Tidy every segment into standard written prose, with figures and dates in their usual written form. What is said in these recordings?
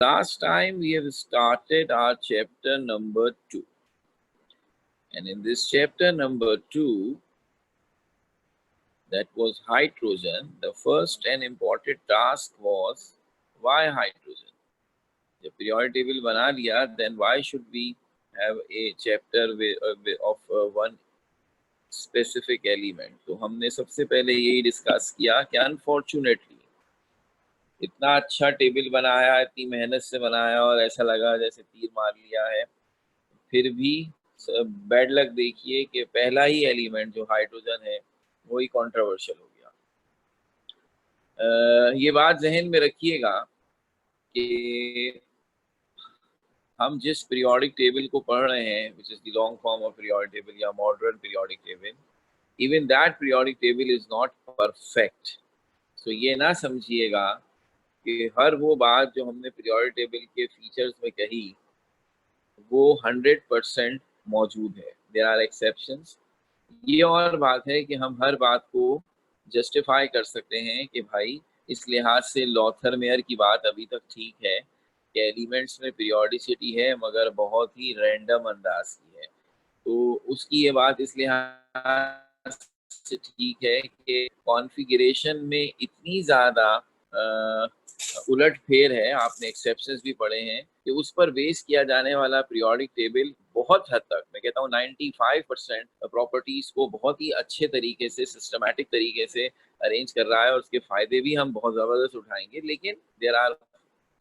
Last time we have started our chapter number 2, and in this chapter number 2, that was hydrogen, the first and important task was why hydrogen? The periodic table बना लिया, then why should we have a chapter of one specific element? तो हमने सबसे पहले यही discuss किया कि unfortunately इतना अच्छा टेबल बनाया, इतनी मेहनत से बनाया और ऐसा लगा जैसे तीर मार लिया है, फिर भी बैड लक देखिए कि पहला ही एलिमेंट जो हाइड्रोजन है वही कंट्रोवर्शियल हो गया। ये बात जहन में रखिएगा कि हम जिस पीरियोडिक टेबल को पढ़ रहे हैं, which is the long form of periodic table या modern periodic table, even that periodic table is not perfect. So ये ना समझिएगा कि हर वो बात जो हमने पीरियोडिक टेबल के फीचर्स में कही वो 100% मौजूद है। There are exceptions. ये और बात है कि हम हर बात को जस्टिफाई कर सकते हैं कि भाई इस लिहाज से लॉथर मेयर की बात अभी तक ठीक है कि एलिमेंट्स में पीरियोडिसिटी है मगर बहुत ही रैंडम अंदाज की है। तो उसकी ये बात इस लिहाज से ठीक है कि कॉन्फ़िगरेशन में इतनी ज़्यादा उलट फेर है, आपने एक्सेप्शंस भी पढ़े हैं, कि उस पर बेस किया जाने वाला पीरियोडिक टेबल बहुत हद तक, मैं कहता हूँ 95% प्रॉपर्टीज को बहुत ही अच्छे तरीके से, सिस्टमैटिक तरीके से अरेंज कर रहा है और उसके फायदे भी हम बहुत ज़बरदस्त उठाएंगे। लेकिन देयर आर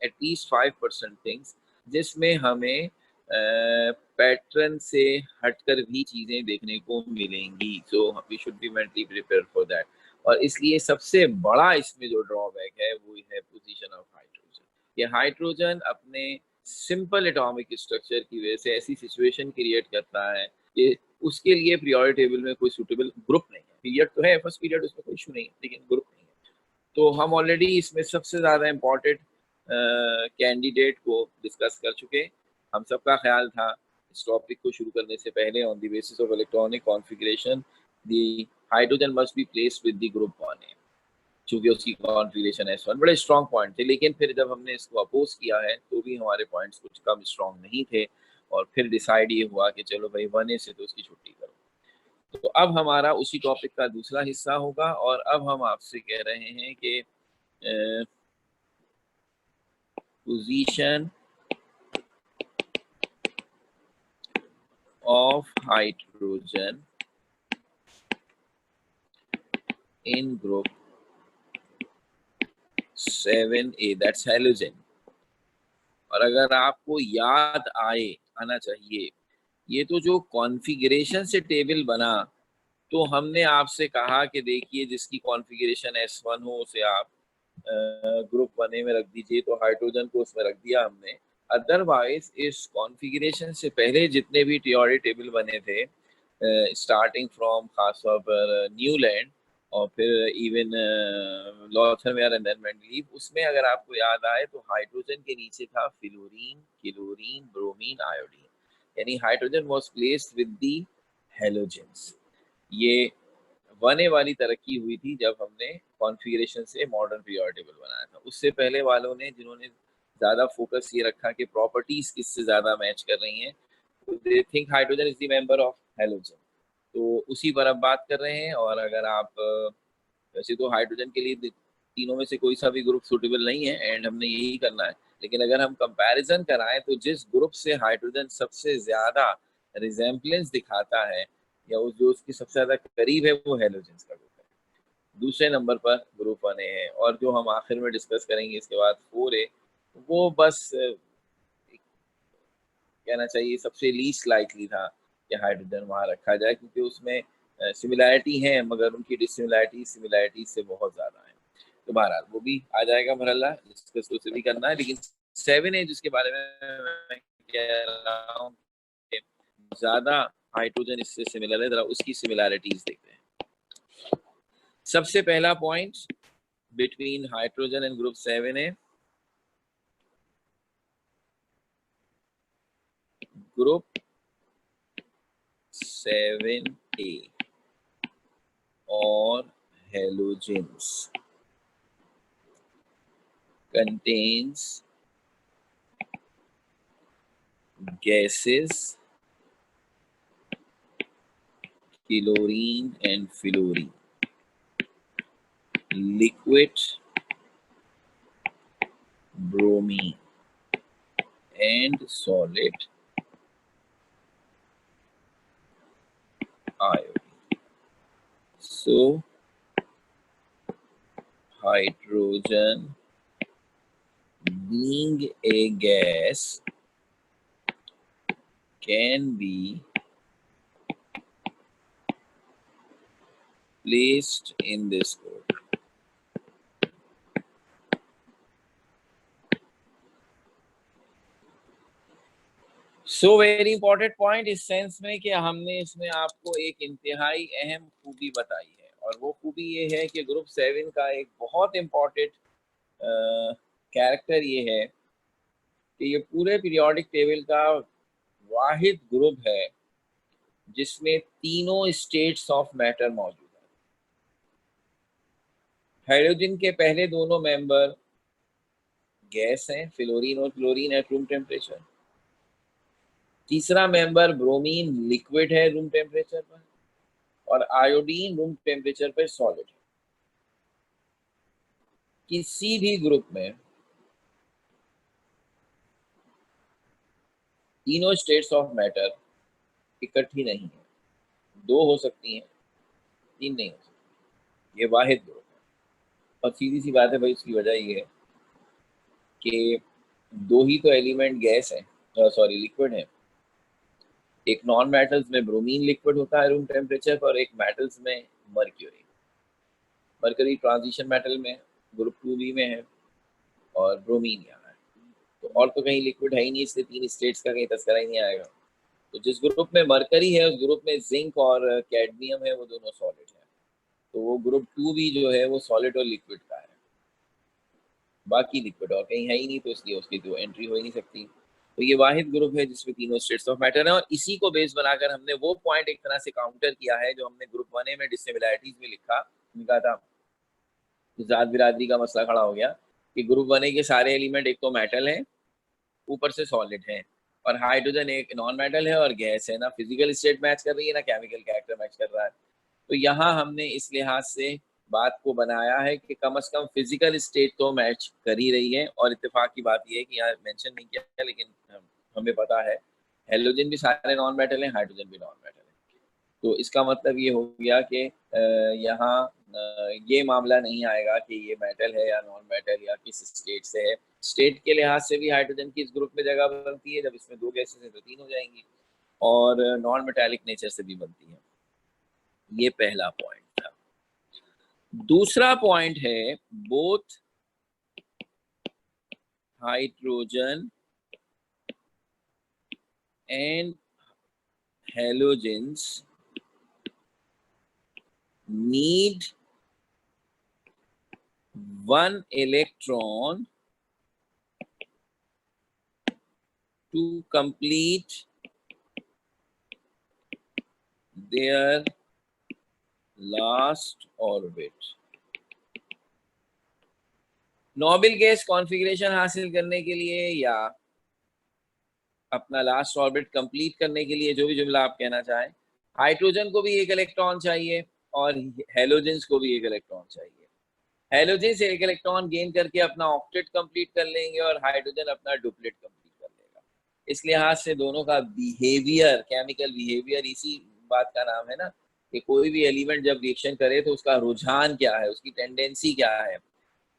एटलीस्ट 5% थिंग्स जिसमें हमें पैटर्न से हटकर भी चीज़ें देखने को मिलेंगी। So we should be mentally prepare for that. और इसलिए सबसे बड़ा इसमें जो ड्रॉबैक है वो है पोजीशन ऑफ हाइड्रोजन। ये हाइड्रोजन अपने सिंपल एटॉमिक स्ट्रक्चर की वजह से ऐसी सिचुएशन क्रिएट करता है कि उसके लिए पीरियोडिक टेबल में कोई सूटेबल ग्रुप नहीं है। पीरियड तो है, फर्स्ट पीरियड, उसमें कोई इशू नहीं है, लेकिन ग्रुप नहीं है। तो हम ऑलरेडी इसमें सबसे ज़्यादा इम्पोर्टेंट कैंडिडेट को डिस्कस कर चुके। हम सबका ख्याल था इस टॉपिक को शुरू करने से पहले, on the basis of electronic configuration the hydrogen must be placed with the group 1 ए, चूंकि उसकी कॉन्फ़िगरेशन S1 बड़े स्ट्रॉन्ग पॉइंट थे। लेकिन फिर जब हमने इसको अपोज किया है तो भी हमारे पॉइंट्स कुछ कम स्ट्रॉन्ग नहीं थे और फिर डिसाइड ये हुआ कि चलो भाई 1A से तो उसकी छुट्टी करो। तो अब हमारा उसी टॉपिक का दूसरा हिस्सा होगा और अब हम आपसे कह रहे हैं कि position of hydrogen in group 7A, that's halogen। और अगर आपको याद आना चाहिए, ये तो जो कॉन्फ़िगरेशन से टेबल बना, तो हमने आपसे कहा कि देखिए जिसकी कॉन्फ़िगरेशन S1 हो उसे आप ग्रुप 1A में रख दीजिए, तो हाइड्रोजन को उसमें रख दिया हमने। अदरवाइज इस कॉन्फ़िगरेशन से पहले जितने भी पीरियोडिक टेबल बने थे, स्टार्टिंग फ्रॉम खासतौर पर न्यूलैंड और फिर even Lothar Meyer and then Mendeleev, उसमें अगर आपको याद आए तो हाइड्रोजन के नीचे था फ्लोरीन, क्लोरीन, ब्रोमीन, आयोडीन, यानी hydrogen was placed with the halogens. ये 1A वाली तरक्की हुई थी जब हमने कॉन्फ़िगरेशन से मॉडर्न पीरियोडिक टेबल बनाया था। उससे पहले वालों ने, जिन्होंने ज़्यादा फोकस ये रखा कि प्रॉपर्टीज किससे ज़्यादा मैच कर रही हैं, they think hydrogen is the member of halogen. तो उसी पर अब बात कर रहे हैं। और अगर आप वैसे तो हाइड्रोजन के लिए तीनों में से कोई सा भी ग्रुप सूटेबल नहीं है एंड हमने यही करना है, लेकिन अगर हम कंपैरिजन कराएं तो जिस ग्रुप से हाइड्रोजन सबसे ज़्यादा रिजेम्बलेंस दिखाता है या जो उसकी सबसे ज़्यादा करीब है वो हैलोजेंस का ग्रुप है। दूसरे नंबर पर ग्रुप 1A है और जो हम आखिर में डिस्कस करेंगे इसके बाद 4A, वो बस कहना चाहिए सबसे लीस्ट लाइकली था कि हाइड्रोजन वहाँ रखा जाए, क्योंकि उसमें सिमिलैरिटी है मगर उनकी सिमिलैरिटी से बहुत ज़्यादा है। तो बहरहाल वो भी आ जाएगा मरहला, डिस्कस तो उसे भी करना है। लेकिन 7A जिसके बारे में मैं कह रहा हूँ ज़्यादा हाइड्रोजन इससे सिमिलर है, जरा उसकी सिमिलैरिटीज देखते हैं। सबसे पहला point between hydrogen and group 7A, group 7A और halogens contains gases, chlorine and fluorine, liquid, bromine, and solid, iodine. So hydrogen, being a gas, can be placed in this group. So very important point इस sense में कि हमने इसमें आपको एक इंतहाई अहम खूबी बताई है, और वो खूबी ये है कि ग्रुप 7 का एक बहुत इंपॉर्टेंट कैरेक्टर ये है कि ये पूरे पीरियोडिक टेबल का वाहिद ग्रुप है जिसमें तीनों स्टेट्स ऑफ मैटर मौजूद है। हाइड्रोजन के पहले दोनों मेंबर गैस हैं, फ्लोरीन और क्लोरीन एट रूम टेम्परेचर। तीसरा मेंबर ब्रोमीन लिक्विड है रूम टेम्परेचर पर, और आयोडीन रूम टेम्परेचर पर सॉलिड है। किसी भी ग्रुप में तीनों स्टेट्स ऑफ मैटर इकट्ठी नहीं है, दो हो सकती हैं, तीन नहीं हो सकती। ये वाहिद ग्रुप है, और सीधी सी बात है भाई, उसकी वजह ये है कि दो ही तो एलिमेंट गैस है, सॉरी लिक्विड है। एक नॉन मेटल्स में ब्रोमीन लिक्विड होता है रूम टेम्परेचर पर, एक मेटल्स में मर्क्यूरी। मरकरी ट्रांजिशन मेटल में ग्रुप 2b में है, और ब्रोमीन यहाँ है। तो और तो कहीं लिक्विड है ही नहीं, इसलिए तीन स्टेट्स का कहीं तस्करा ही नहीं आएगा। तो जिस ग्रुप में मरकरी है उस ग्रुप में जिंक और कैडमियम है, वो दोनों सॉलिड है। तो वो ग्रुप 2b जो है वो सॉलिड और लिक्विड का है, बाकी लिक्विड और कहीं है ही नहीं, तो इसलिए उसकी तो एंट्री हो ही नहीं सकती। तो ये वाहिद ग्रुप है जिसमें तीनों स्टेट्स ऑफ मैटर है, और इसी को बेस बनाकर हमने वो पॉइंट एक तरह से काउंटर किया है जो हमने ग्रुप 1 में डिसिमिलैरिटीज में लिखा था। जात बिरादरी का मसला खड़ा हो गया कि ग्रुप 1 के सारे एलिमेंट एक तो मेटल है, ऊपर से सॉलिड है, और हाइड्रोजन एक नॉन मेटल है और गैस है। ना फिजिकल स्टेट मैच कर रही है, ना केमिकल कैरेक्टर मैच कर रहा है। तो यहाँ हमने इस लिहाज से बात को बनाया है कि कम से कम फिजिकल स्टेट तो मैच कर ही रही है। और इत्तेफाक की बात यह है कि यहाँ मेंशन नहीं किया, लेकिन हमें पता है हेलोजन भी सारे नॉन मेटल है, हाइड्रोजन भी नॉन मेटल है। तो इसका मतलब ये हो गया कि यहाँ ये मामला नहीं आएगा कि ये मेटल है या नॉन मेटल या किस स्टेट से है। स्टेट के लिहाज से भी हाइड्रोजन की इस ग्रुप में जगह बनती है, जब इसमें दो गैसेस हैं तो तीन हो जाएंगी, और नॉन मेटालिक नेचर से भी बनती है। ये पहला पॉइंट था। दूसरा पॉइंट है both hydrogen and halogens need one electron to complete their last orbit. Noble gas configuration हासिल करने के लिए या अपना लास्ट ऑर्बिट कंप्लीट करने के लिए, जो भी जुमला आप कहना चाहें, हाइड्रोजन को भी एक इलेक्ट्रॉन चाहिए और हेलोजेंस को भी एक इलेक्ट्रॉन चाहिए। हेलोजन से एक इलेक्ट्रॉन गेन करके अपना ऑक्टेट कंप्लीट कर लेंगे और हाइड्रोजन अपना डुप्लेट कंप्लीट कर लेगा। इस लिहाज से दोनों का बिहेवियर, केमिकल बिहेवियर, इसी बात का नाम है ना कि कोई भी एलिमेंट जब रिएक्शन करे तो उसका रुझान क्या है, उसकी टेंडेंसी क्या है।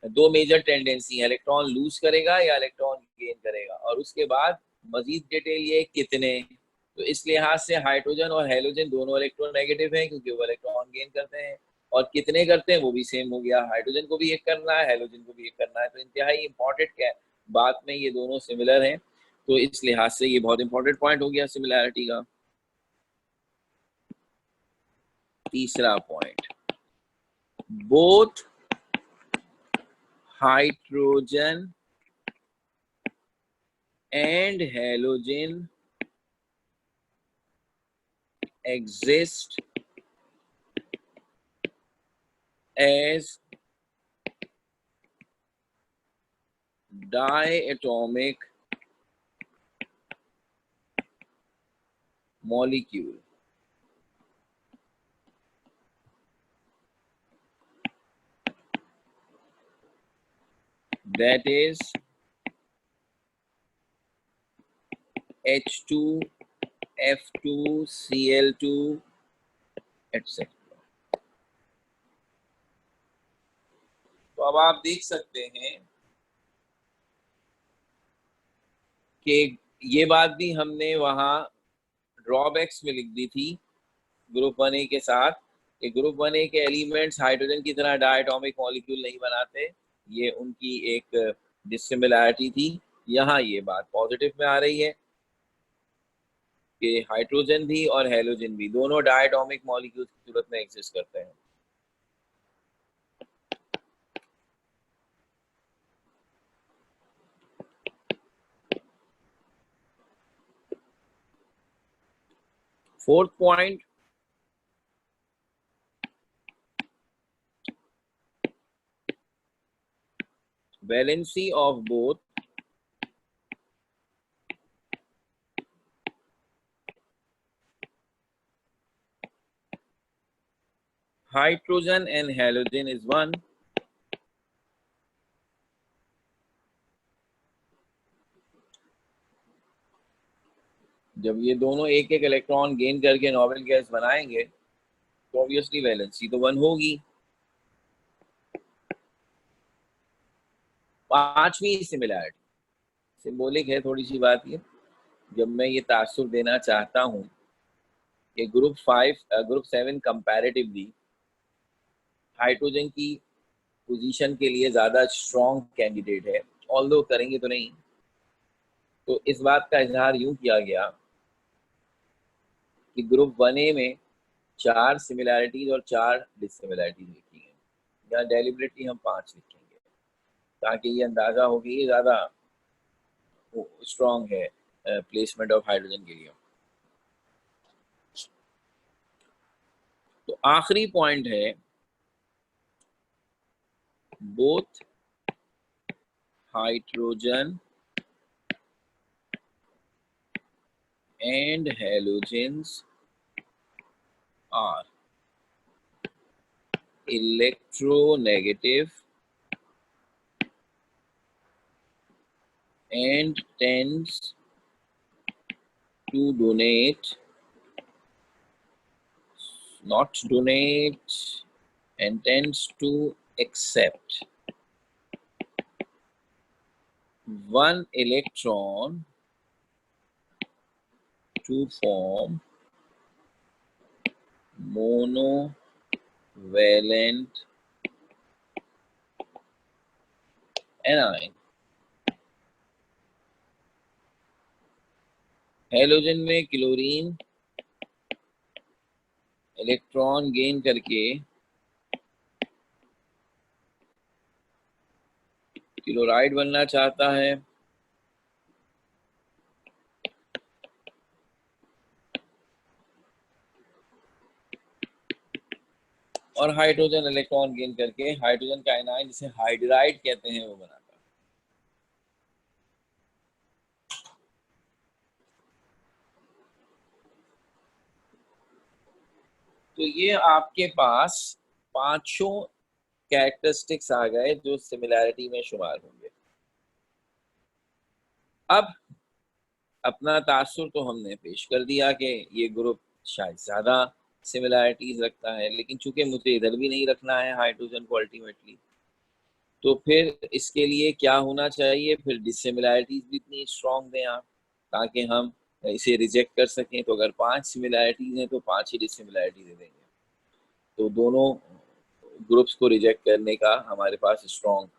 दो मेजर टेंडेंसी, इलेक्ट्रॉन लूज करेगा या इलेक्ट्रॉन गेन करेगा, और उसके बाद मजीद डिटेल ये कितने। तो इस लिहाज से हाइड्रोजन और हेलोजन दोनों इलेक्ट्रोनेगेटिव हैं क्योंकि वो इलेक्ट्रॉन गेन करते हैं, और कितने करते हैं वो भी सेम हो गया, हाइड्रोजन को भी एक करना है, हेलोजन को भी एक करना है। तो इंतहाई इंपॉर्टेंट बात में ये दोनों सिमिलर हैं, तो इस लिहाज से ये बहुत इंपॉर्टेंट पॉइंट हो गया सिमिलैरिटी का। तीसरा point, both hydrogen and halogen exist as diatomic molecule that is H2, F2, Cl2, etc. तो अब आप देख सकते हैं कि ये बात भी हमने वहां ड्रॉबैक्स में लिख दी थी ग्रुप 1A के साथ कि ग्रुप 1A के एलिमेंट्स हाइड्रोजन की तरह डायटोमिक मॉलिक्यूल नहीं बनाते, ये उनकी एक डिसिमिलैरिटी थी। यहाँ ये बात पॉजिटिव में आ रही है कि हाइड्रोजन भी और हेलोजन भी दोनों डायटोमिक मॉलिक्यूल्स की सूरत में एग्जिस्ट करते हैं। Fourth point, valency of both hydrogen and halogen is 1. जब ये दोनों एक एक इलेक्ट्रॉन गेन करके नोबेल गैस बनाएंगे तो ऑब्वियसली वैलेंसी तो 1 होगी। पांचवी सिमिलैरिटी सिंबॉलिक है थोड़ी सी बात ये, जब मैं ये तासुर देना चाहता हूं कि ग्रुप 7 कंपैरेटिवली हाइड्रोजन की पोजीशन के लिए ज्यादा स्ट्रॉन्ग कैंडिडेट है, ऑल्दो करेंगे तो नहीं, तो इस बात का इजहार यूं किया गया कि ग्रुप 1A में 4 सिमिलैरिटीज और 4 डिससिमिलैरिटीज लिखी हैं, या डेलिबरेटली हम 5 लिखेंगे ताकि ये अंदाजा हो कि ये ज्यादा स्ट्रॉन्ग है प्लेसमेंट ऑफ हाइड्रोजन के लिए। तो आखिरी पॉइंट है both hydrogen and halogens are electronegative and tends to donate, not donate, and tends to accept 1 electron to form monovalent anion। Halogen में क्लोरीन इलेक्ट्रॉन गेन करके क्लोराइड बनना चाहता है, और हाइड्रोजन इलेक्ट्रॉन गेन करके हाइड्रोजन का आयनाइन जिसे हाइड्राइड कहते हैं वो बनाता है। तो ये आपके पास पांचों कैरेक्टरिस्टिक्स आ गए जो सिमिलैरिटी में शुमार होंगे। अब अपना तासुर तो हमने पेश कर दिया कि ये ग्रुप शायद ज्यादा सिमिलैरिटीज रखता है, लेकिन चूंकि मुझे इधर भी नहीं रखना है हाइड्रोजन को अल्टीमेटली, तो फिर इसके लिए क्या होना चाहिए, फिर डिसिमिलैरिटीज भी इतनी स्ट्रॉन्ग दें आप ताकि हम इसे रिजेक्ट कर सकें। तो अगर 5 सिमिलैरिटीज हैं तो 5 ही डिसिमिलैरिटी दे देंगे, तो दोनों ग्रुप्स को रिजेक्ट करने का हमारे पास स्ट्रॉन्ग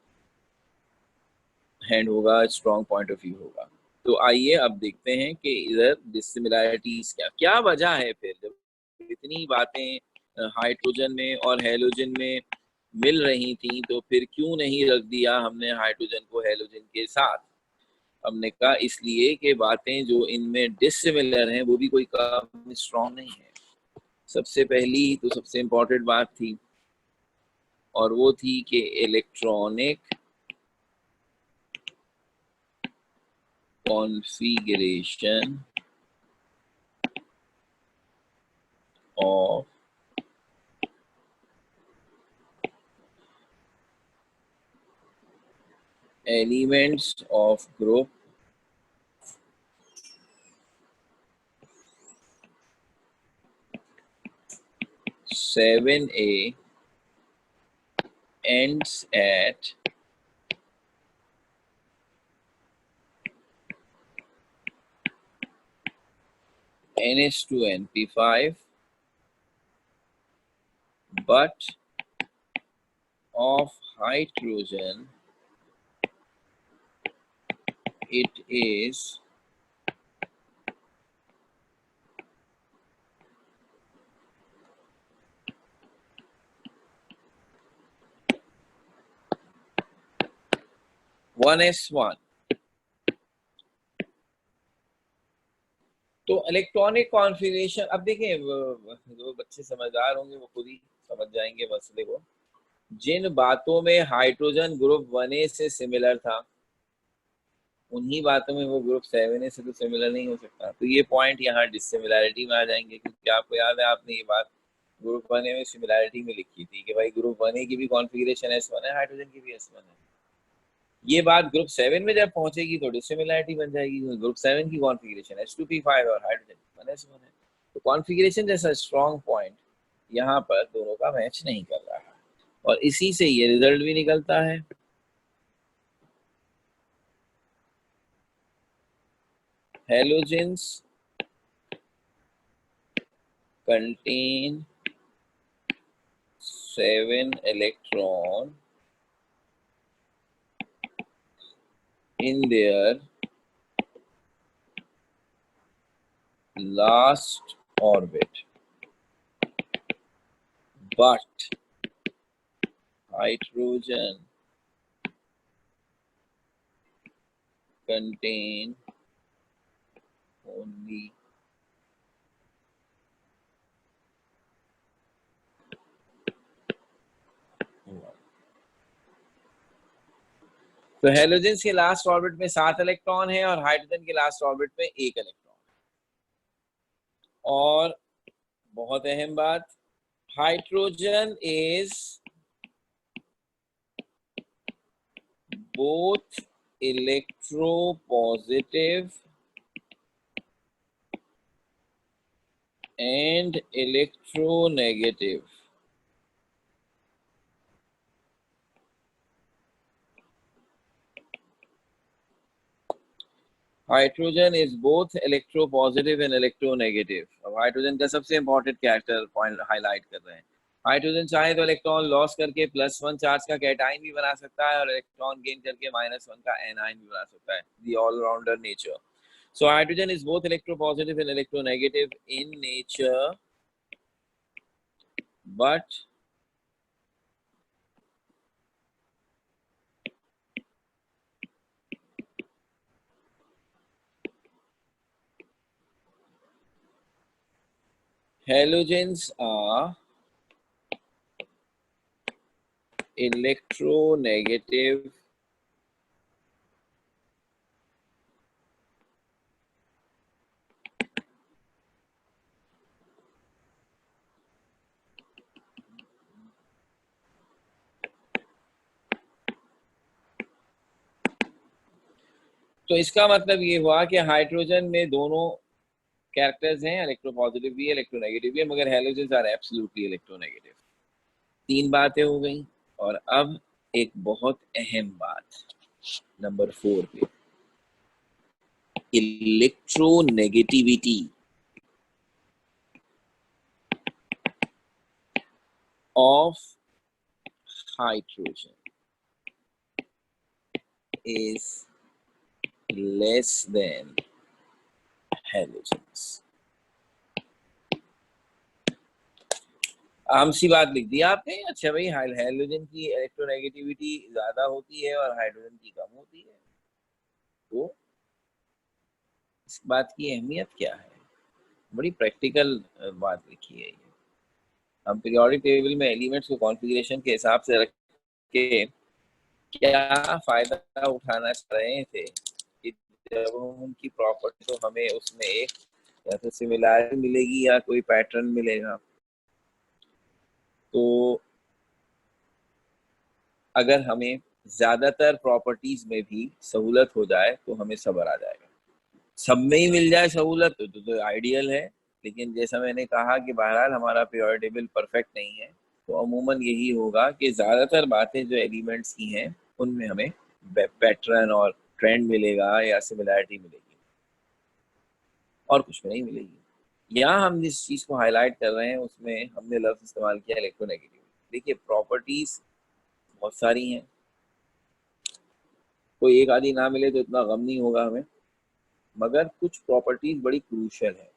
हैंड होगा, स्ट्रॉन्ग पॉइंट ऑफ व्यू होगा। तो आइए अब देखते हैं कि इधर डिसिमिलैरिटीज क्या वजह है, फिर जब इतनी बातें हाइड्रोजन में और हेलोजन में मिल रही थी तो फिर क्यों नहीं रख दिया हमने हाइड्रोजन को हेलोजन के साथ। हमने कहा इसलिए कि बातें जो इनमें डिसिमिलर हैं वो भी कोई कम स्ट्रॉन्ग नहीं है। सबसे पहली तो सबसे इंपॉर्टेंट बात थी और वो थी कि electronic configuration of elements of group seven A ends at NH2NP5, but of hydrogen it is one S1। तो इलेक्ट्रॉनिक कॉन्फ़िगरेशन, अब देखिए जो बच्चे समझदार होंगे वो खुद ही समझ जाएंगे मसले को। जिन बातों में हाइड्रोजन ग्रुप 1A से सिमिलर था, उन्हीं बातों में वो ग्रुप 7A से तो सिमिलर नहीं हो सकता। तो ये पॉइंट यहाँ डिसिमिलैरिटी में आ जाएंगे, क्योंकि आपको याद है आपने ये बात ग्रुप 1A में सिमिलैरिटी में लिखी थी कि भाई ग्रुप 1A की भी कॉन्फ़िगरेशन S1 है, हाइड्रोजन की भी S1 है। ये बात ग्रुप 7 में जब पहुंचेगी तो डिसिमिलैरिटी बन जाएगी, ग्रुप 7 की कॉन्फ़िगरेशन H2P5 और हाइड्रोजन 1S1 है। तो कॉन्फ़िगरेशन जैसा स्ट्रॉन्ग पॉइंट यहाँ पर दोनों का मैच नहीं कर रहा है, और इसी से ये रिजल्ट भी निकलता है। Halogens contain 7 electron in their last orbit, but hydrogen contain only one। तो हेलोजेंस के लास्ट ऑर्बिट में 7 इलेक्ट्रॉन है और हाइड्रोजन के लास्ट ऑर्बिट में 1 इलेक्ट्रॉन। और बहुत अहम बात, hydrogen is both electropositive and electronegative। Hydrogen is both electropositive and electronegative. अब हाइड्रोजन का सबसे इंपॉर्टेंट कैरेक्टर पॉइंट हाईलाइट कर रहे हैं। हाइड्रोजन चाहे तो इलेक्ट्रॉन लॉस करके +1 चार्ज का कैटाइन भी बना सकता है और इलेक्ट्रॉन गेन करके -1 का एनाइन भी बना सकता है, the all rounder nature. So hydrogen is both electropositive and electronegative in nature, but halogens are electronegative तो इसका मतलब ये हुआ कि हाइड्रोजन में दोनों कैरेक्टर्स हैं, इलेक्ट्रोपॉजिटिव भी है, इलेक्ट्रोनेगेटिव भी है, मगर हैलोजेंस आर एब्सोल्युटली इलेक्ट्रोनेगेटिव। 3 बातें हो गई। और अब एक बहुत अहम बात नंबर 4 पे, electronegativity of hydrogen is less than halogens। आम सी बात लिख दी आपने। अच्छा भाई, हाइड्रोजन की इलेक्ट्रोनेगेटिविटी ज्यादा होती है और हाइड्रोजन की कम होती है, तो इस बात की अहमियत क्या है? बड़ी प्रैक्टिकल बात लिखी है ये। हम पीरियोडिक टेबल में एलिमेंट्स को कॉन्फ़िगरेशन के हिसाब से रख के क्या फायदा उठाना चाह रहे थे कि जब हम उनकी प्रॉपर्टी, तो हमें उसमें एक या तो सिमिलैरिटी मिलेगी या कोई पैटर्न मिलेगा। तो अगर हमें ज़्यादातर प्रॉपर्टीज़ में भी सहूलत हो जाए तो हमें सब्र आ जाएगा। सब में ही मिल जाए सहूलत तो आइडियल है, लेकिन जैसा मैंने कहा कि बहरहाल हमारा पीरियोडिक टेबल परफेक्ट नहीं है, तो अमूमन यही होगा कि ज़्यादातर बातें जो एलिमेंट्स की हैं उनमें हमें पैटर्न और ट्रेंड मिलेगा या सिमिलैरिटी मिलेगी, और कुछ में नहीं मिलेगी। यहाँ हम जिस चीज़ को हाईलाइट कर रहे हैं उसमें हमने लफ्ज़ इस्तेमाल किया इलेक्ट्रोनेगेटिविटी। देखिए प्रॉपर्टीज़ बहुत सारी हैं, कोई एक आधी ना मिले तो इतना गम नहीं होगा हमें, मगर कुछ प्रॉपर्टीज बड़ी क्रूशियल है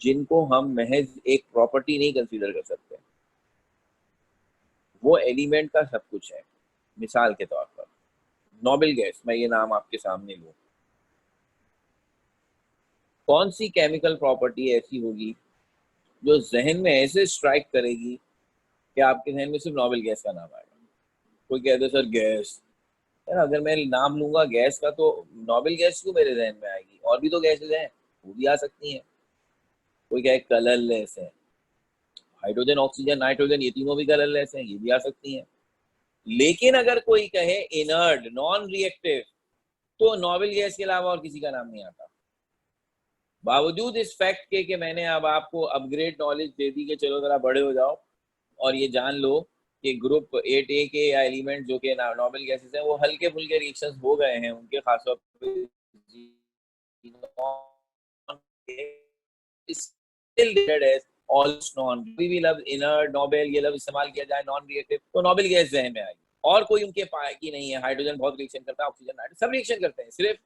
जिनको हम महज एक प्रॉपर्टी नहीं कंसीडर कर सकते, वो एलिमेंट का सब कुछ है। मिसाल के तौर पर नोबेल गैस, मैं ये नाम आपके सामने लूं, कौन सी केमिकल प्रॉपर्टी ऐसी होगी जो जहन में ऐसे स्ट्राइक करेगी कि आपके जहन में सिर्फ नोबेल गैस का नाम आएगा? कोई कहते सर गैस, यार अगर मैं नाम लूंगा गैस का तो नोबेल गैस क्यों मेरे जहन में आएगी? और भी तो गैसेज हैं, वो भी आ सकती हैं। कोई कहे कलरलेस है, हाइड्रोजन ऑक्सीजन नाइट्रोजन ये तीनों भी कलरलेस हैं, ये भी आ सकती हैं। लेकिन अगर कोई कहे इनर्ट नॉन रिएक्टिव, तो नोबेल गैस के अलावा और किसी का नाम नहीं आता। बावजूद इस फैक्ट के कि मैंने अब आपको अपग्रेड नॉलेज दे दी कि चलो जरा बड़े हो जाओ और ये जान लो कि ग्रुप 8A के या एलिमेंट जो कि नोबेल गैसेस हैं वो हल्के फुल्के रिएक्शंस हो गए हैं उनके, खासतौर पर still rated as almost non, कोई भी लफ्ज इनर्ट नोबेल ये लफ्ज इस्तेमाल किया जाए नॉन रिएक्टिव तो नोबेल गैस जहन में आएगी, और कोई उनके पाए की नहीं है। हाइड्रोजन बहुत रिएक्शन करता है, ऑक्सीजन नाइट्रोजन सब रिएक्शन करते हैं, सिर्फ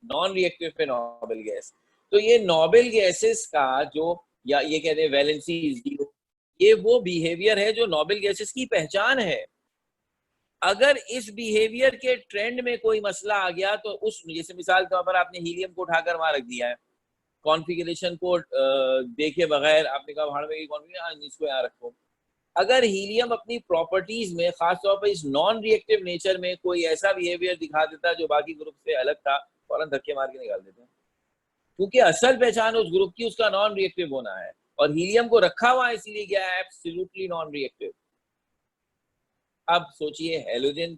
नॉन रिएक्टिव पे नोबेल गैस। तो ये नोबेल गैसेस का जो, या ये कहते हैं वैलेंसी जीरो, ये वो बिहेवियर है जो नोबेल गैसेस की पहचान है। अगर इस बिहेवियर के ट्रेंड में कोई मसला आ गया तो उस, जैसे मिसाल के तौर पर आपने हीलियम को उठाकर वहां रख दिया है, कॉन्फ़िगरेशन को देखे बगैर आपने कहा भाड़ में कॉन्फ़िगरेशन इसको यहाँ रखो। अगर हीलियम अपनी प्रॉपर्टीज में खासतौर पर इस नॉन रिएक्टिव नेचर में कोई ऐसा बिहेवियर दिखा देता जो बाकी ग्रुप से अलग था, फौरन धक्के मार के निकाल देते हैं, क्योंकि असल पहचान उस ग्रुप की उसका नॉन रिएक्टिव होना है, और हीलियम को रखा हुआ इसीलिए गया है एब्सोल्युटली नॉन रिएक्टिव। अब सोचिए हेलोजन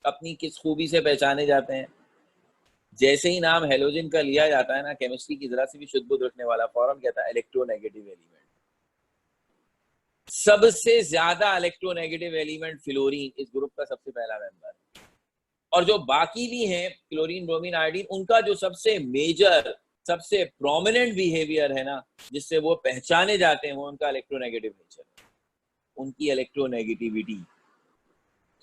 अपनी किस खूबी से पहचाने जाते हैं? जैसे ही नाम हेलोजन का लिया जाता है ना, केमिस्ट्री की जरा से भी शुद्ध बुद्ध रखने वाला फौरन कहता है इलेक्ट्रोनेगेटिव एलिमेंट। सबसे ज्यादा इलेक्ट्रोनेगेटिव एलिमेंट फ्लोरीन इस ग्रुप का सबसे पहला मेंबर है, और जो बाकी भी हैं क्लोरीन ब्रोमीन आयोडीन, उनका जो सबसे मेजर सबसे प्रोमिनेंट बिहेवियर है ना जिससे वो पहचाने जाते हैं, वो उनका इलेक्ट्रोनेगेटिव नेचर है, उनकी इलेक्ट्रोनेगेटिविटी।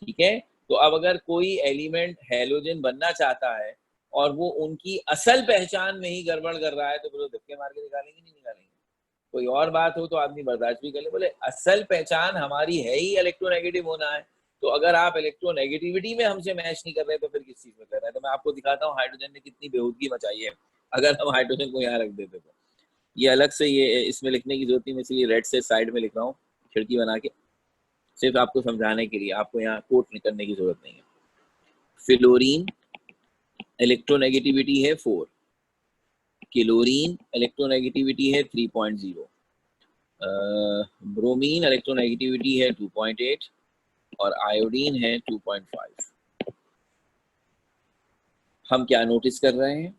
ठीक है, तो अब अगर कोई एलिमेंट हैलोजन बनना चाहता है और वो उनकी असल पहचान में ही गड़बड़ कर रहा है तो फिर धक्के मार के निकालेंगे नहीं निकालेंगे। कोई और बात हो तो आदमी बर्दाश्त भी कर ले, बोले असल पहचान हमारी है ही इलेक्ट्रोनेगेटिव होना है, तो अगर आप इलेक्ट्रोनेगेटिविटी में हमसे मैच नहीं कर रहे तो फिर किस चीज में कर रहे हैं? तो मैं आपको दिखाता हूँ हाइड्रोजन ने कितनी बेहूदगी मचाई है अगर हम हाइड्रोजन को यहाँ रख देते तो। ये अलग से ये इसमें लिखने की जरूरत नहीं, मैं इसलिए रेड से साइड में लिख रहा हूँ खिड़की बना के, सिर्फ आपको समझाने के लिए, आपको यहाँ कोट करने की जरूरत नहीं है। फ्लोरीन इलेक्ट्रोनेगेटिविटी है 4, क्लोरीन इलेक्ट्रोनेगेटिविटी है 3.0, ब्रोमीन इलेक्ट्रोनेगेटिविटी है 2.8 और आयोडीन है 2.5। हम क्या नोटिस कर रहे हैं?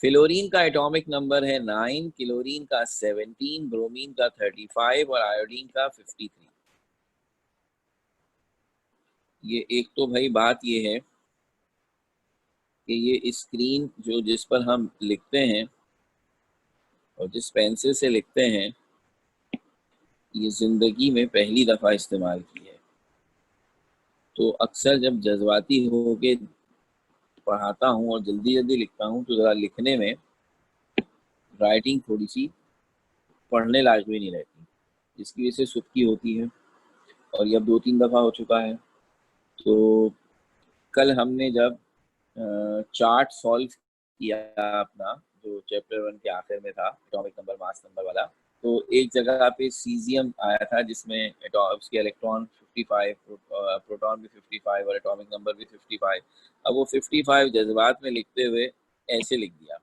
फ्लोरीन का एटॉमिक नंबर है 9, क्लोरीन का 17, ब्रोमीन का 35 और आयोडीन का 53। ये एक तो भाई बात ये है कि ये स्क्रीन जो जिस पर हम लिखते हैं और जिस पेंसिल से लिखते हैं ये ज़िंदगी में पहली दफ़ा इस्तेमाल की है, तो अक्सर जब जज्बाती हो के पढ़ाता हूँ और जल्दी जल्दी लिखता हूँ तो ज़रा लिखने में राइटिंग थोड़ी सी पढ़ने लायक भी नहीं रहती, जिसकी वजह से सुस्ती होती है, और ये अब 2-3 दफ़ा हो चुका है। तो कल हमने जब चार्ट सॉल्व किया अपना जो चैप्टर 1 के आखिर में था एटॉमिक नंबर मास नंबर वाला, तो एक जगह पे सीजियम आया था जिसमें उसके इलेक्ट्रॉन 55, प्रोटॉन भी 55 और एटॉमिक नंबर भी 55। अब वो 55 जज्बात में लिखते हुए ऐसे लिख दिया,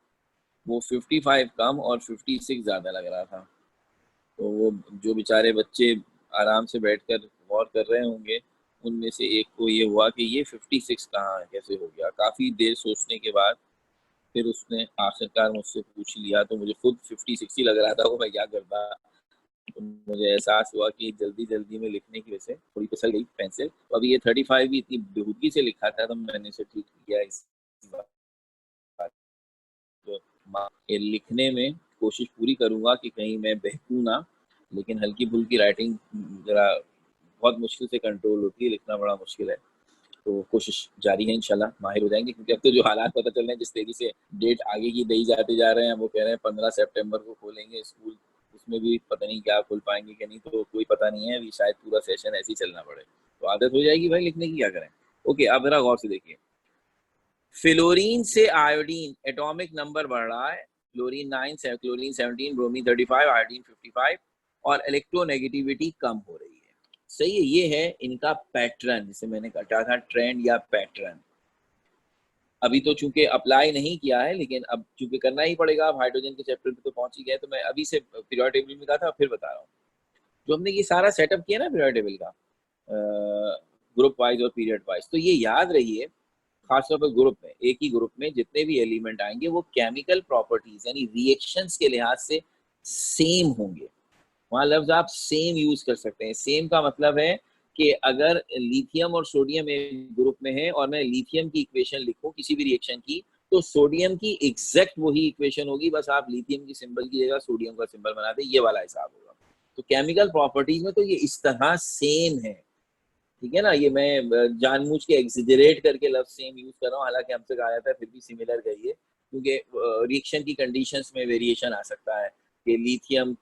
वो 55 कम और 56 ज़्यादा लग रहा था, तो वो जो बेचारे बच्चे आराम से बैठकर गौर कर रहे होंगे, उनमें से एक को ये हुआ कि ये 56 कहाँ है, कैसे हो गया। काफ़ी देर सोचने के बाद फिर उसने आखिरकार मुझसे पूछ लिया, तो मुझे खुद 56 ही लग रहा था, वो मैं क्या करता। तो मुझे एहसास हुआ कि जल्दी में लिखने की वजह से थोड़ी फिसल गई पेंसिल। तो अभी ये 35 भी इतनी बेहूदगी से लिखा था, तो मैंने इसे ठीक किया। इस बात तो ये लिखने में कोशिश पूरी करूँगा कि कहीं मैं बहकूँ ना, लेकिन हल्की-फुल्की राइटिंग ज़रा बहुत मुश्किल से कंट्रोल होती है, लिखना बड़ा मुश्किल है। तो कोशिश जारी है, इंशाल्लाह माहिर हो जाएँगे, क्योंकि अब तो जो हालात पता चल रहे हैं, जिस तेज़ी से डेट आगे की दई जाते जा रहे हैं, वो कह रहे हैं 15 सितंबर को खोलेंगे स्कूल, उसमें भी पता नहीं क्या खुल पाएँगे कि नहीं, तो कोई पता नहीं है, अभी शायद पूरा सेशन ऐसे ही चलना पड़े। तो आदत हो जाएगी भाई लिखने की, क्या करें। ओके, अब ज़रा गौर से देखिए। फ्लोरीन से आयोडीन एटॉमिक नंबर बढ़ रहा है, फ्लोरीन 9 से क्लोरीन 17, ब्रोमीन 35, आयोडीन 55, और इलेक्ट्रोनेगेटिविटी कम हो रही है। सही है, ये है इनका पैटर्न, जिसे मैंने कहा था ट्रेंड या पैटर्न। अभी तो चूंकि अप्लाई नहीं किया है, लेकिन अब चूंकि करना ही पड़ेगा, अब हाइड्रोजन के चैप्टर पे तो पहुंच ही गए, तो मैं अभी से पीरियोडिक टेबल में कहा था, फिर बता रहा हूँ। जो हमने ये सारा सेटअप किया ना पीरियोडिक टेबल का, ग्रुप वाइज और पीरियड वाइज, तो ये याद रहिए, खासतौर पर ग्रुप में, एक ही ग्रुप में जितने भी एलिमेंट आएंगे वो केमिकल प्रॉपर्टीज यानी रिएक्शंस के लिहाज से सेम होंगे। वहां लफ्ज आप सेम यूज कर सकते हैं। सेम का मतलब है कि अगर लिथियम और सोडियम एक ग्रुप में है और मैं लिथियम की इक्वेशन लिखूं किसी भी रिएक्शन की, तो सोडियम की एग्जैक्ट वही इक्वेशन होगी, बस आप लिथियम की सिंबल की जगह सोडियम का सिंबल बना दे, ये वाला हिसाब होगा। तो केमिकल प्रॉपर्टीज में तो ये इस तरह सेम है, ठीक है ना। ये मैं जानबूझ के एक्सिजरेट करके लफ्ज सेम यूज कर रहा हूँ, हालांकि हमसे कहा जाता है फिर भी सिमिलर कहिए, क्योंकि रिएक्शन की कंडीशंस में वेरिएशन आ सकता है। कि लिथियम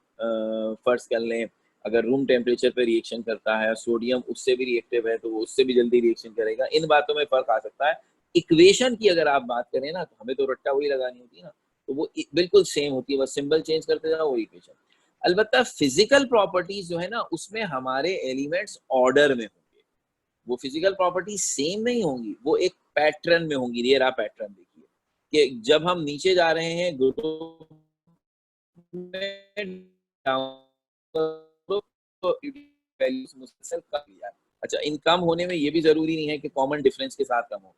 फर्स्ट कर लें, अगर रूम टेम्परेचर पे रिएक्शन करता है, सोडियम उससे भी रिएक्टिव है, तो वो उससे भी जल्दी रिएक्शन करेगा, इन बातों में फर्क आ सकता है। इक्वेशन की अगर आप बात करें ना, तो हमें तो रट्टा वही लगानी होती है ना, तो वो बिल्कुल सेम होती है, बस सिंबल चेंज करते जाओ, वो इक्वेशन। अलबत्ता फिजिकल प्रॉपर्टीज जो है ना, उसमें हमारे एलिमेंट्स ऑर्डर में होंगे, वो फिजिकल प्रॉपर्टी सेम नहीं होंगी, वो एक पैटर्न में होंगी। ये रहा पैटर्न, देखिए कि जब हम नीचे जा रहे हैं ग्रुप में, वैल्यूज मुसलसल कम लिया। अच्छा, इन कम होने में ये भी जरूरी नहीं है कि कॉमन डिफरेंस के साथ कम हो,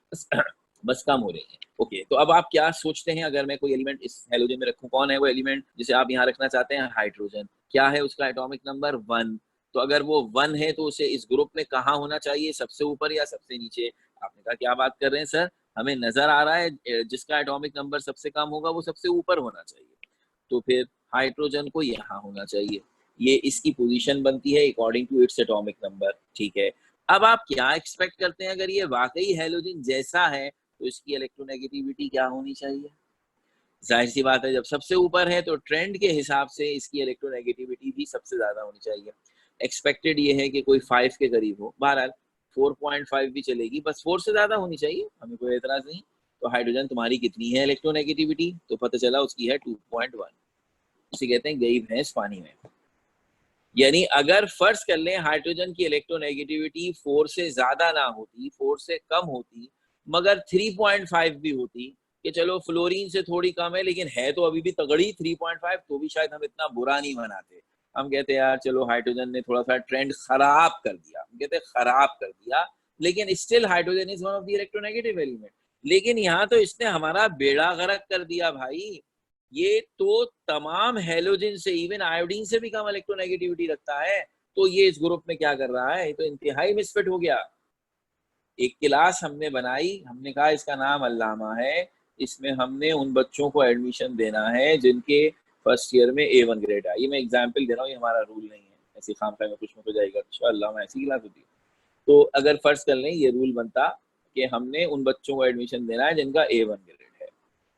बस कम हो रही है। ओके, तो अब आप क्या सोचते हैं, अगर मैं कोई एलिमेंट इस हेलोजन में रखूं, कौन है वो एलिमेंट जिसे आप यहाँ रखना चाहते हैं? हाइड्रोजन। क्या है उसका एटॉमिक नंबर? 1। तो अगर वो 1 है तो उसे इस ग्रुप में कहाँ होना चाहिए, सबसे ऊपर या सबसे नीचे? आपने कहा क्या बात कर रहे हैं सर, हमें नजर आ रहा है जिसका एटॉमिक नंबर सबसे कम होगा वो सबसे ऊपर होना चाहिए। तो फिर हाइड्रोजन को यहाँ होना चाहिए, ये इसकी पोजीशन बनती है according to its atomic number, ठीक है। अब आप क्या एक्सपेक्ट करते हैं, अगर ये वाकई हैलोजन जैसा है तो इसकी इलेक्ट्रोनेगेटिविटी क्या होनी चाहिए? जाहिर सी बात है, जब सबसे ऊपर है तो ट्रेंड के हिसाब से इसकी इलेक्ट्रोनेगेटिविटी भी सबसे ज्यादा होनी चाहिए। एक्सपेक्टेड ये है कि कोई 5 के करीब हो, बहरहाल 4.5 भी चलेगी, बस 4 से ज्यादा होनी चाहिए, हमें कोई एतराज नहीं। तो हाइड्रोजन तुम्हारी कितनी है इलेक्ट्रोनेगेटिविटी? तो पता चला उसकी है 2.1। उसे कहते हैं गई भैंस पानी में। यानी अगर फर्ज कर लें हाइड्रोजन की इलेक्ट्रोनेगेटिविटी 4 से ज्यादा ना होती, 4 से कम होती, मगर 3.5 भी होती, कि चलो फ्लोरीन से थोड़ी कम है लेकिन है तो अभी भी तगड़ी 3.5, तो भी शायद हम इतना बुरा नहीं मनाते। हम कहते यार चलो हाइड्रोजन ने थोड़ा सा ट्रेंड खराब कर दिया, हम कहते खराब कर दिया, लेकिन still hydrogen is one of the electronegative element. लेकिन यहाँ तो इसने हमारा बेड़ा गर्क कर दिया भाई, ये तो तमाम हेलोजन से, इवन आयोडीन से भी कम इलेक्ट्रोनेगेटिविटी रखता है, तो ये इस ग्रुप में क्या कर रहा है? ये तो इंतहाई मिसफिट हो गया। एक क्लास हमने बनाई, हमने कहा इसका नाम अल्लामा है, इसमें हमने उन बच्चों को एडमिशन देना है जिनके फर्स्ट ईयर में A1 ग्रेड है। ये मैं एग्जाम्पल दे रहा हूँ, ये हमारा रूल नहीं है, ऐसी खाम में कुछ में हो जाएगा, अच्छा अल्लामा ऐसी क्लास होती है। तो अगर फर्ज कर लें ये रूल बनता कि हमने उन बच्चों को एडमिशन देना है जिनका A1 ग्रेड है,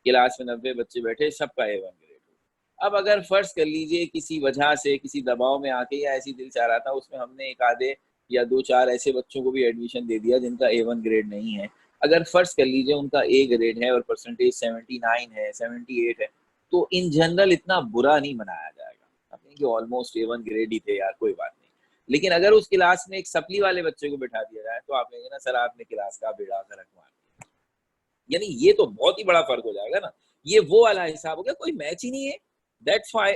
क्लास में 90 बच्चे बैठे, सबका A1 ग्रेड हो। अब अगर फर्ज कर लीजिए किसी वजह से, किसी दबाव में आके, या ऐसी दिल चाह रहा था, उसमें हमने एक आधे या 2-4 ऐसे बच्चों को भी एडमिशन दे दिया जिनका A1 ग्रेड नहीं है। अगर फर्ज कर लीजिए उनका A ग्रेड है और परसेंटेज 79 है, 78 है, तो इन जनरल इतना बुरा नहीं मनाया जाएगा, अपने कि ऑलमोस्ट A1 ग्रेड ही थे यार, कोई बात नहीं। लेकिन अगर उस क्लास में एक सप्ली वाले बच्चे को बैठा दिया जाए, तो आप कहेंगे ना सर आपने क्लास का बेड़ा गर्क मार दिया। यानी ये तो बहुत ही बड़ा फर्क हो जाएगा ना, ये वो वाला हिसाब हो गया, कोई मैच ही नहीं है। दैट्स व्हाई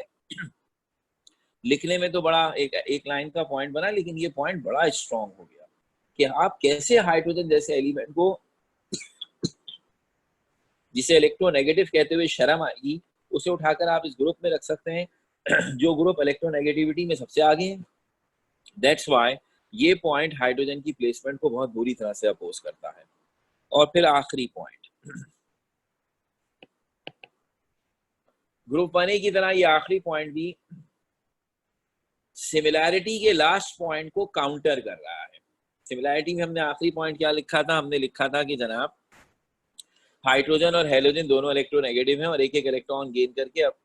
लिखने में तो बड़ा एक लाइन का पॉइंट बना, लेकिन ये पॉइंट बड़ा स्ट्रांग हो गया कि आप कैसे हाइड्रोजन जैसे एलिमेंट को, जिसे इलेक्ट्रोनेगेटिव कहते हुए शर्म आएगी, उसे उठाकर आप इस ग्रुप में रख सकते हैं जो ग्रुप इलेक्ट्रोनेगेटिविटी में सबसे आगे है। दैट्स व्हाई ये पॉइंट हाइड्रोजन की प्लेसमेंट को बहुत बुरी तरह से अपोज करता है। और फिर आखिरी पॉइंट, ग्रुप 1A की तरह ये आखिरी पॉइंट भी सिमिलैरिटी के लास्ट पॉइंट को काउंटर कर रहा है। सिमिलैरिटी में हमने आखिरी पॉइंट क्या लिखा था? हमने लिखा था कि जनाब हाइड्रोजन और हेलोजन दोनों इलेक्ट्रोनेगेटिव हैं और एक एक इलेक्ट्रॉन गेन करके अब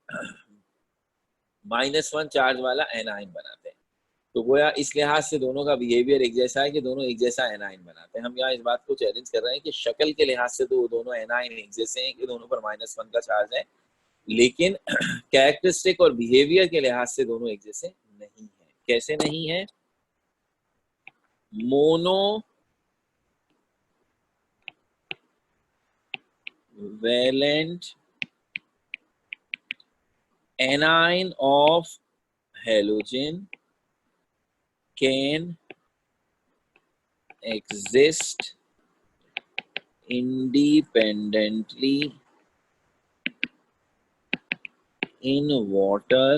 -1 चार्ज वाला एनाइन बनाते हैं। तो गोया इस लिहाज से दोनों का बिहेवियर एक जैसा है कि दोनों एक जैसा एनाइन बनाते हैं। हम यहाँ इस बात को चैलेंज कर रहे हैं कि शक्ल के लिहाज से तो दोनों एनाइन एक जैसे हैं कि दोनों पर -1 का चार्ज है, लेकिन कैरेक्टरिस्टिक और बिहेवियर के लिहाज से दोनों एक जैसे नहीं है। कैसे नहीं है? Monovalent anion of halogen can exist independently in water,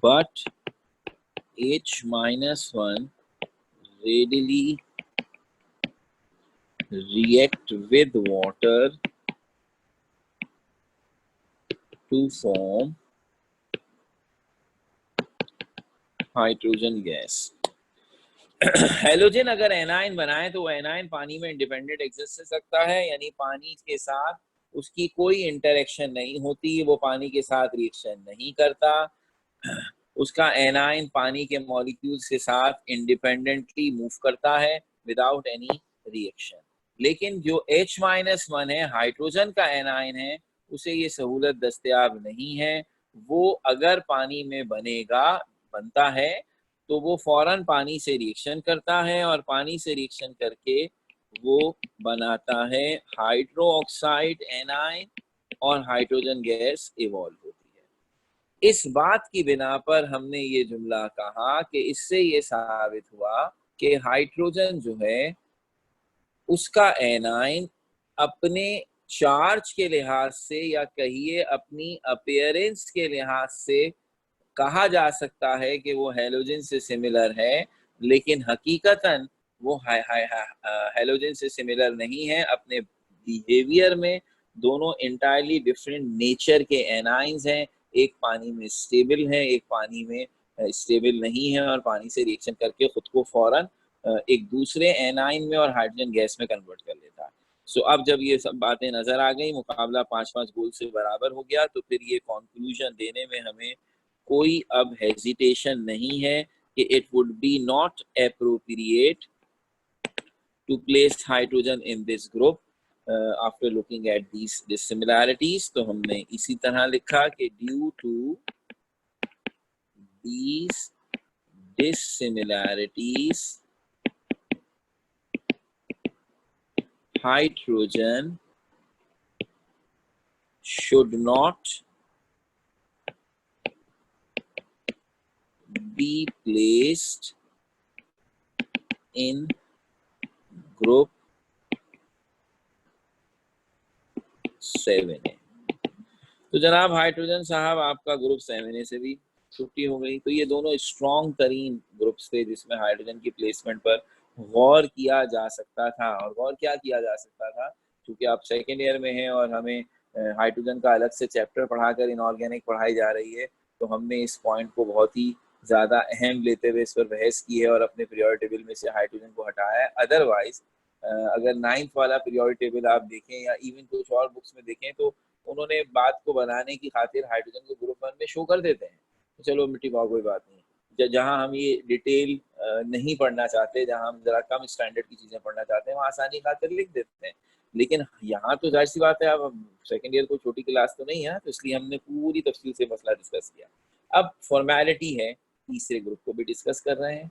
but H-1 readily react with water to form hydrogen gas. Halogen अगर एनाइन बनाए तो वो एनाइन पानी में इंडिपेंडेंट एग्जिस्ट कर सकता है, यानी पानी के साथ उसकी कोई इंटरेक्शन नहीं होती, वो पानी के साथ रिएक्शन नहीं करता, उसका एनाइन पानी के मॉलिक्यूल्स के साथ इंडिपेंडेंटली मूव करता है विदाउट एनी रिएक्शन। लेकिन जो H-1 है, हाइड्रोजन का एनाइन है, उसे ये सहूलत दस्तयाब नहीं है। वो अगर पानी में बनता है तो वो फौरन पानी से रिएक्शन करता है और पानी से रिएक्शन करके वो बनाता है हाइड्रो ऑक्साइड एनाइन और हाइड्रोजन गैस इवॉल्व होती है। इस बात की बिना पर हमने ये जुमला कहा कि इससे ये साबित हुआ कि हाइड्रोजन जो है उसका एनाइन अपने चार्ज के लिहाज से या कहिए अपनी अपीयरेंस के लिहाज से कहा जा सकता है कि वो हेलोजन से सिमिलर है, लेकिन हकीकतन वो हेलोजन से सिमिलर नहीं है। अपने बिहेवियर में दोनों इंटायरली डिफरेंट नेचर के एनाइंस हैं। एक पानी में स्टेबल है, एक पानी में स्टेबल नहीं है और पानी से रिएक्शन करके खुद को फौरन एक दूसरे एनाइन में और हाइड्रोजन गैस में कन्वर्ट कर लेता है। सो अब जब ये सब बातें नजर आ गई, मुकाबला 5-5 गोल से बराबर हो गया, तो फिर ये कंक्लूजन देने में हमें कोई अब हेजिटेशन नहीं है कि it would be not appropriate to place hydrogen in this group after looking at these dissimilarities. तो हमने इसी तरह लिखा कि due to these dissimilarities, hydrogen should not be placed in group 7A। तो जनाब हाइड्रोजन साहब आपका ग्रुप 7A से भी छुट्टी हो गई। तो ये दोनों स्ट्रॉन्ग तरीन ग्रुप्स थे जिसमें हाइड्रोजन की प्लेसमेंट पर गौर किया जा सकता था। और गौर क्या किया जा सकता था, क्योंकि आप सेकेंड ईयर में हैं और हमें हाइड्रोजन का अलग से चैप्टर पढ़ाकर इनऑर्गेनिक पढ़ाई जा रही है, तो हमने इस पॉइंट को बहुत ही ज़्यादा अहम लेते हुए इस पर बहस की है और अपने पीरियोडिक टेबल में से हाइड्रोजन को हटाया है। अदरवाइज अगर 9th वाला पीरियोडिक टेबल आप देखें या इवन कुछ और बुक्स में देखें, तो उन्होंने बात को बनाने की खातिर हाइड्रोजन को ग्रुप 1 में शो कर देते हैं। तो चलो मिट्टी पाओ, कोई बात नहीं। जहाँ हम ये डिटेल नहीं पढ़ना चाहते, जहाँ हम जरा कम स्टैंडर्ड की चीज़ें पढ़ना चाहते हैं, वहाँ आसानी खातिर लिख देते हैं। लेकिन यहाँ तो जाहिर सी बात है, अब सेकेंड ईयर को छोटी क्लास तो नहीं है, तो इसलिए हमने पूरी तफसील से मसला डिस्कस किया। अब फॉर्मेलिटी है, तीसरे ग्रुप को भी डिस्कस कर रहे हैं,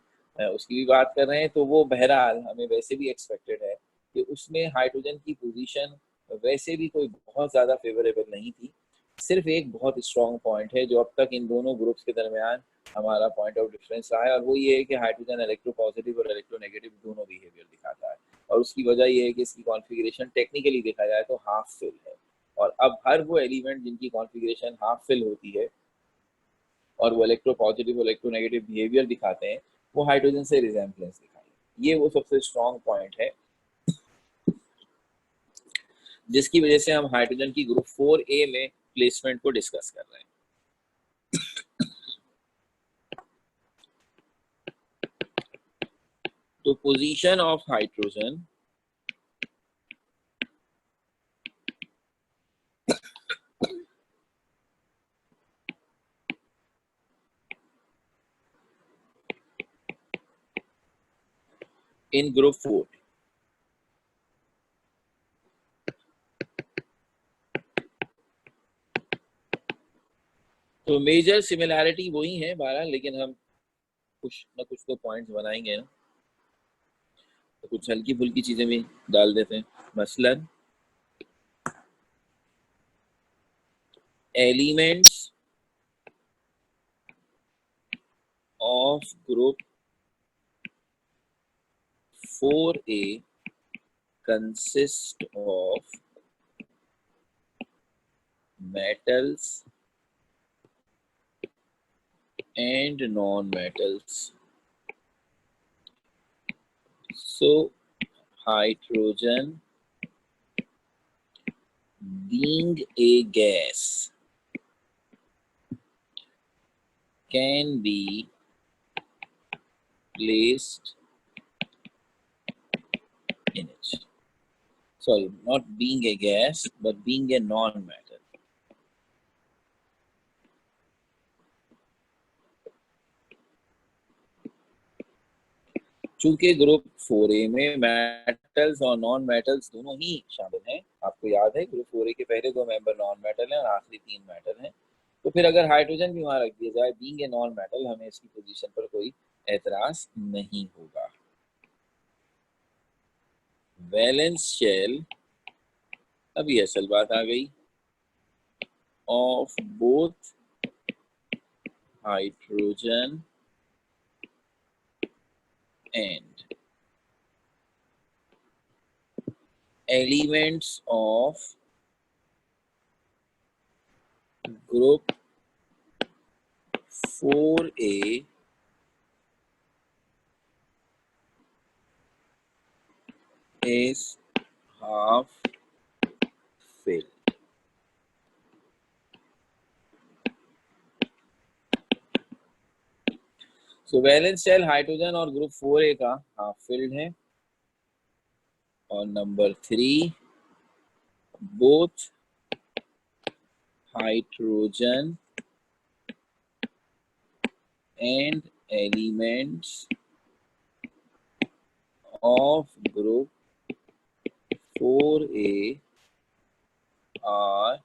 उसकी भी बात कर रहे हैं। तो वो बहरहाल हमें वैसे भी एक्सपेक्टेड है कि उसमें हाइड्रोजन की पोजीशन वैसे भी कोई बहुत ज़्यादा फेवरेबल नहीं थी। सिर्फ एक बहुत स्ट्रॉन्ग पॉइंट है जो अब तक इन दोनों ग्रुप्स के दरमियान हमारा पॉइंट ऑफ डिफरेंस रहा है, और वो ये है कि हाइड्रोजन इलेक्ट्रोपॉजिटिव और इलेक्ट्रोनेगेटिव दोनों बिहेवियर दिखाता है। और उसकी वजह ये है कि इसकी कॉन्फ़िगरेशन टेक्निकली देखा जाए तो हाफ फिल है, और अब हर वो एलिमेंट जिनकी कॉन्फ़िगरेशन हाफ फिल होती है और वो इलेक्ट्रोपॉजिटिव इलेक्ट्रोनेगेटिव बिहेवियर दिखाते हैं, वो हाइड्रोजन से रिजेम्बलेंस दिखाएंगे। ये वो सबसे स्ट्रॉन्ग पॉइंट है जिसकी वजह से हम हाइड्रोजन की ग्रुप 4A में प्लेसमेंट को डिस्कस कर रहे हैं। तो position of hydrogen in group 4, तो मेजर सिमिलैरिटी वही है 12, लेकिन हम कुछ ना कुछ तो पॉइंट्स बनाएंगे ना, तो कुछ हल्की फुल्की चीजें भी डाल देते हैं। मसलन elements of group 4A consist of metals and non-metals. So hydrogen being a gas can be placed in it. Sorry, not being a gas, but being a non-metal. चूंकि ग्रुप 4A में मेटल्स और non metals दोनों ही शामिल हैं, आपको याद है group 4A के पहले 2 मेंबर नॉन मेटल हैं और आखिरी 3 मेटल हैं, तो फिर अगर हाइड्रोजन भी वहां रख दिया जाए बीइंग ए नॉन मेटल, हमें इसकी पोजीशन पर कोई एतराज नहीं होगा। वैलेंस शेल, अभी असल बात आ गई, of both hydrogen and elements of group 4A is half filled. So valence shell hydrogen और ग्रुप 4A का हाफ फिल्ड है। और number 3, both hydrogen and elements of group 4A are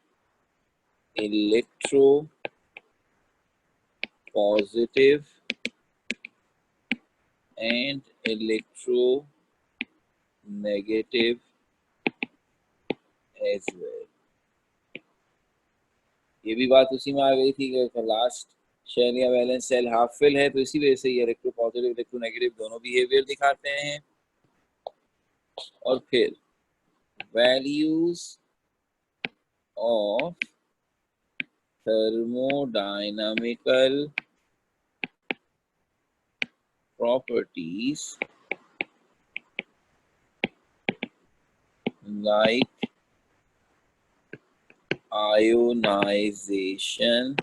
electropositive and electronegative as well. ये भी बात उसी में आ गई थी कि लास्ट शेल या वैलेंस शेल हाफ फिल है, तो इसी वजह से ये इलेक्ट्रोपॉजिटिव इलेक्ट्रोनेगेटिव दोनों बिहेवियर दिखाते हैं। और फिर values of thermodynamical properties like ionization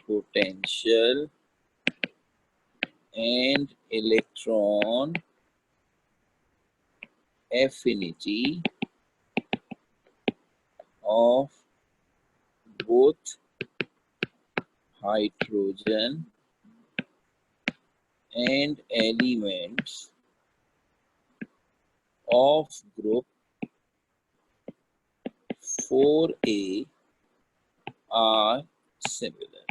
potential and electron affinity of both hydrogen and elements of group 4A are similar.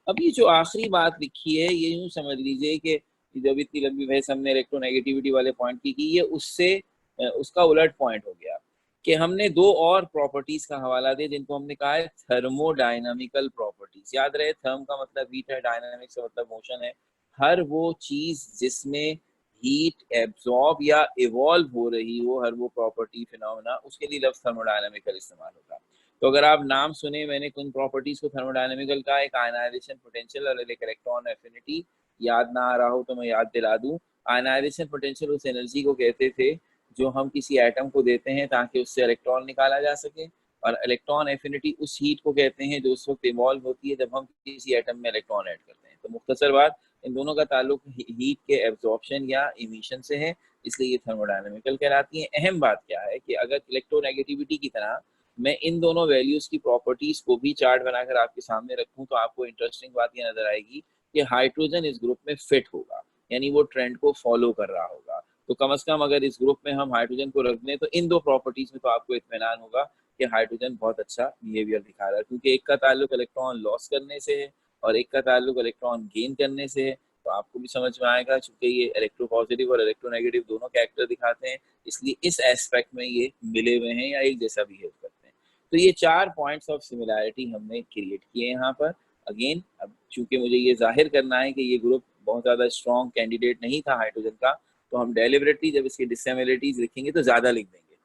अब ये जो आखिरी बात लिखी है, ये यूं समझ लीजिए कि जब इतनी लंबी बहस हमने इलेक्ट्रोनेगेटिविटी वाले पॉइंट की ये उससे उसका उलट पॉइंट हो गया। कि हमने दो और प्रॉपर्टीज का हवाला दिया जिनको हमने कहा है थर्मोडायनामिकल प्रॉपर्टीज। याद रहे, थर्म का मतलब हीट है, डायनामिक्स का मतलब मोशन है। हर वो चीज जिसमें हीट एब्जॉर्ब या इवॉल्व हो रही हो, हर वो प्रॉपर्टी फिनोमेना, उसके लिए लफ्ज थर्मोडायनामिकल इस्तेमाल होता है। तो अगर आप नाम सुने मैंने कुछ प्रॉपर्टीज को थर्मोडायनामिकल का, एक आयनाइजेशन पोटेंशियल और एक इलेक्ट्रॉन एफिनिटी। याद ना आ रहा हो तो मैं याद दिला दूं। आयनाइजेशन पोटेंशियल उस एनर्जी को कहते थे जो हम किसी एटम को देते हैं ताकि उससे इलेक्ट्रॉन निकाला जा सके, और इलेक्ट्रॉन एफिनिटी उस हीट को कहते हैं जो उस वक्त इवॉल्व होती है जब हम किसी एटम में इलेक्ट्रॉन ऐड करते हैं। तो मुख्तसर बात, इन दोनों का ताल्लुक हीट के एब्जॉर्प्शन या इमिशन से है, इसलिए ये थर्मोडायनेमिकल कहलाती है। अहम बात क्या है कि अगर इलेक्ट्रोनेगेटिविटी की तरह मैं इन दोनों वैल्यूज की प्रॉपर्टीज को भी चार्ट बनाकर आपके सामने रखूं तो आपको इंटरेस्टिंग बात ये नजर आएगी कि हाइड्रोजन इस ग्रुप में फिट होगा, यानी वो ट्रेंड को फॉलो कर रहा होगा। तो कम से कम अगर इस ग्रुप में हम हाइड्रोजन को रख दें तो इन दो प्रॉपर्टीज में तो आपको इत्मीनान होगा कि हाइड्रोजन बहुत अच्छा बिहेवियर दिखा रहा है, क्योंकि एक का ताल्लुक इलेक्ट्रॉन लॉस करने से है और एक का ताल्लुक इलेक्ट्रॉन गेन करने से है। तो आपको भी समझ में आएगा, चूंकि ये इलेक्ट्रो पॉजिटिव और इलेक्ट्रोनेगेटिव दोनों कैरेक्टर दिखाते हैं, इसलिए इस एस्पेक्ट में ये मिले हुए हैं या एक जैसा बिहेव करते हैं। तो ये 4 पॉइंट्स ऑफ सिमिलैरिटी हमने क्रिएट किए यहाँ पर। अगेन, अब चूंकि मुझे ये जाहिर करना है कि ये ग्रुप बहुत ज़्यादा स्ट्रॉन्ग कैंडिडेट नहीं था हाइड्रोजन का, तो हम डेलिबरेटली जब इसकी डिससिमिलरिटीज लिखेंगे तो ज़्यादा लिख देंगे,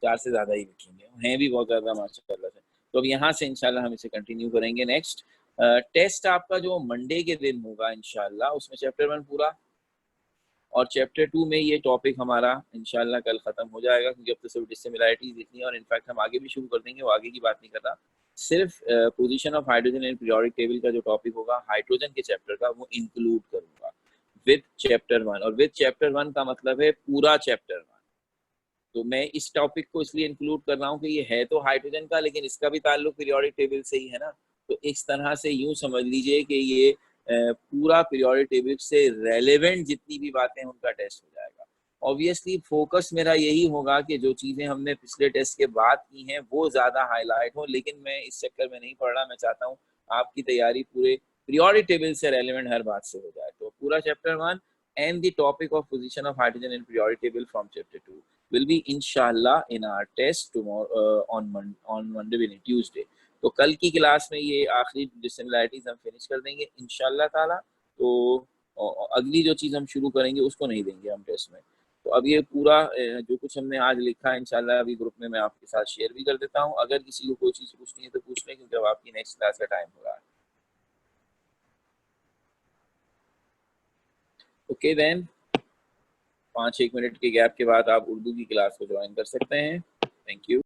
4 से ज़्यादा ही लिखेंगे, हैं भी बहुत ज़्यादा माशाल्लाह से। तो अब यहाँ से इंशाल्लाह हम इसे कंटिन्यू करेंगे। नेक्स्ट टेस्ट आपका जो मंडे के दिन होगा इंशाल्लाह, उसमें चैप्टर 1 पूरा और चैप्टर 2 में ये टॉपिक हमारा इंशाल्लाह कल ख़त्म हो जाएगा, क्योंकि अब तो सिर्फ डिससिमिलरिटीज लिखनी है और इनफैक्ट हम आगे भी शुरू कर देंगे, वो आगे की बात नहीं कर रहा। सिर्फ position of hydrogen in periodic table का जो टॉपिक होगा हाइड्रोजन के चैप्टर का, वो इंक्लूड करूंगा विद चैप्टर 1। और विद चैप्टर 1 का मतलब है पूरा चैप्टर 1। तो मैं इस टॉपिक को इसलिए इंक्लूड कर रहा हूँ कि ये है तो हाइड्रोजन का, लेकिन इसका भी ताल्लुक पीरियोडिक टेबल से ही है ना। तो इस तरह से यूं समझ लीजिए कि ये पूरा पीरियोडिक टेबल से रेलेवेंट जितनी भी बातें हैं उनका टेस्ट हो जाएगा। ऑब्वियसली फोकस मेरा यही होगा कि जो चीज़ें हमने पिछले टेस्ट के बाद की हैं वो ज़्यादा हाईलाइट हो, लेकिन मैं इस चक्कर में नहीं पढ़ रहा। मैं चाहता हूँ आपकी तैयारी पूरे पीरियोडिक टेबल से रेलेवेंट हर बात से हो जाए। तो पूरा chapter 1 and the topic of position of hydrogen in periodic table from chapter 2 will be inshallah in our test tomorrow on Monday meaning Tuesday। तो कल की क्लास में ये आखिरी डिसिमिलरिटीज हम फिनिश कर देंगे इंशाल्लाह ताला। तो अगली जो चीज़ हम शुरू करेंगे उसको नहीं देंगे हम टेस्ट में। तो अब ये पूरा जो कुछ हमने आज लिखा है इंशाल्लाह अभी ग्रुप में मैं आपके साथ शेयर भी कर देता हूँ। अगर किसी को कोई चीज़ पूछनी है तो पूछ लें, क्योंकि अब आपकी नेक्स्ट क्लास का टाइम हो रहा है। ओके देन, 5-1 मिनट के गैप के बाद आप उर्दू की क्लास को ज्वाइन कर सकते हैं। Thank you.